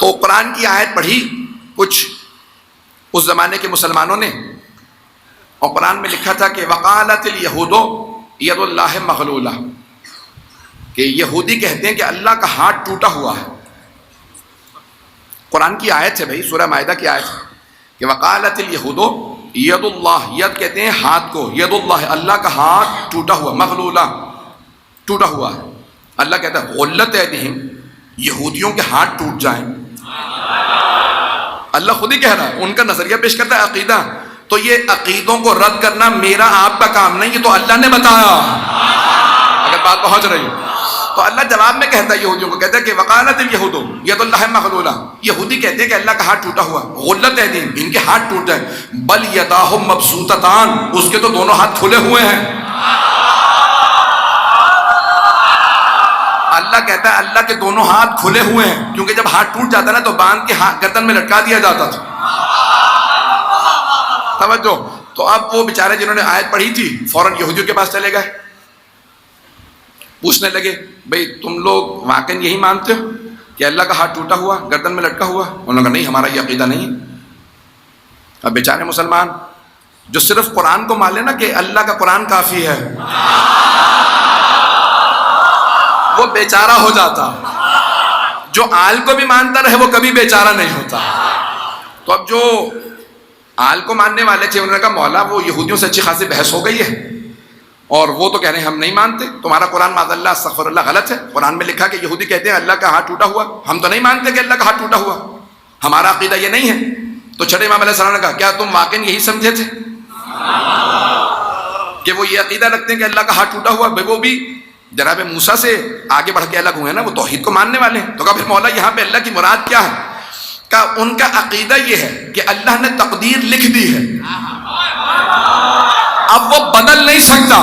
تو قرآن کی آیت پڑھی کچھ اس زمانے کے مسلمانوں نے، اور قرآن میں لکھا تھا کہ وقالت الیہود ید اللہ مغلولہ، کہ یہودی کہتے ہیں کہ اللہ کا ہاتھ ٹوٹا ہوا ہے. قرآن کی آیت ہے بھائی، سورہ مائدہ کی آیت ہے کہ وقالت الیہود ید اللہ، ید کہتے ہیں ہاتھ کو، ید اللہ اللہ کا ہاتھ ٹوٹا ہوا، مغلولہ ٹوٹا ہوا ہے. اللہ کہتا ہے غلت ایدیہم، یہودیوں کے ہاتھ ٹوٹ جائیں. اللہ خود ہی کہہ رہا ہے، ان کا نظریہ پیش کرتا ہے عقیدہ. تو یہ عقیدوں کو رد کرنا میرا آپ کا کام نہیں، یہ تو اللہ نے بتایا. اگر بات پہنچ رہی ہے تو اللہ جواب میں کہتا ہے یہودیوں کو، کہتا ہے کہ وقالت الیہود ید اللہ مغلولہ، یہودی کہتے ہیں کہ اللہ کا ہاتھ ٹوٹا ہوا، غلت ایدیہم، ان کے ہاتھ ٹوٹ جائیں. بل یداہ مبسوطتان، اس کے تو دونوں ہاتھ کھلے ہوئے ہیں. اللہ کہتا ہے اللہ کے دونوں ہاتھ کھلے ہوئے ہیں، کیونکہ جب ہاتھ ٹوٹ جاتا نا تو باندھ کے گردن میں لٹکا دیا جاتا تھا. توجہ. تو اب وہ بیچارے جنہوں نے آیت پڑھی تھی فوراً یہودیوں کے پاس چلے گئے، پوچھنے لگے بھئی تم لوگ واقعی یہی مانتے ہو کہ اللہ کا ہاتھ ٹوٹا ہوا، گردن میں لٹکا ہوا؟ انہوں نے کہا نہیں، ہمارا یہ عقیدہ نہیں ہے. اب بیچارے مسلمان جو صرف قرآن کو مان لے نا کہ اللہ کا قرآن کافی ہے، وہ بیچارہ ہو جاتا. جو آل کو بھی مانتا رہے وہ کبھی بیچارہ نہیں ہوتا. تو اب جو آل کو ماننے والے تھے انہوں نے کہا مولا وہ یہودیوں سے اچھی خاصی بحث ہو گئی ہے، اور وہ تو کہہ رہے ہیں ہم نہیں مانتے، تمہارا قرآن معاذ اللہ استغفر اللہ غلط ہے. قرآن میں لکھا کہ یہودی کہتے ہیں اللہ کا ہاتھ ٹوٹا ہوا، ہم تو نہیں مانتے کہ اللہ کا ہاتھ ٹوٹا ہوا، ہمارا عقیدہ یہ نہیں ہے. تو چھٹے امام علیہ السلام نے کہا کیا تم واقعی یہی سمجھے تھے کہ وہ یہ عقیدہ رکھتے ہیں کہ اللہ کا ہاتھ ٹوٹا ہوا؟ وہ بھی جناب موسیٰ سے آگے بڑھ کے الگ ہوئے نا، وہ توحید کو ماننے والے ہیں. تو کہا پھر مولا یہاں پہ اللہ کی مراد کیا ہے؟ کہ ان کا عقیدہ یہ ہے کہ اللہ نے تقدیر لکھ دی ہے، اب وہ بدل نہیں سکتا.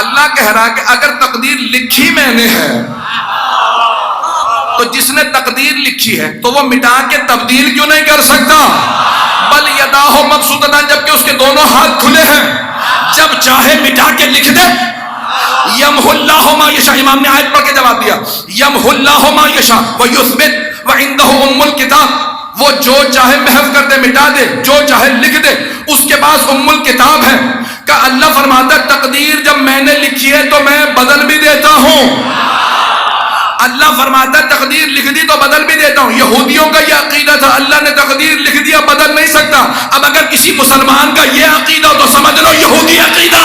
اللہ کہہ رہا کہ اگر تقدیر لکھی میں نے ہے تو جس نے تقدیر لکھی ہے تو وہ مٹا کے تبدیل کیوں نہیں کر سکتا؟ بل یداہ مبسوطتان، جبکہ اس کے دونوں ہاتھ کھلے ہیں، جب چاہے مٹا کے لکھ دے. یمحو اللہ ما یشاء، امام نے آیت پڑھ کے جواب دیا، یمحو اللہ ما یشاء ویثبت وعندہ ام الکتاب، وہ جو چاہے محو کر دے، مٹا دے، جو چاہے لکھ دے، اس کے پاس ام الکتاب ہے. کہ اللہ فرماتا ہے تقدیر جب میں نے لکھی ہے تو میں بدل بھی دیتا ہوں. اللہ فرماتا ہے تقدیر لکھ دی تو بدل بھی دیتا ہوں. یہودیوں کا یہ عقیدہ تھا اللہ نے تقدیر لکھ دیا بدل نہیں سکتا. اب اگر کسی مسلمان کا یہ عقیدہ ہو تو سمجھ لو یہودی عقیدہ.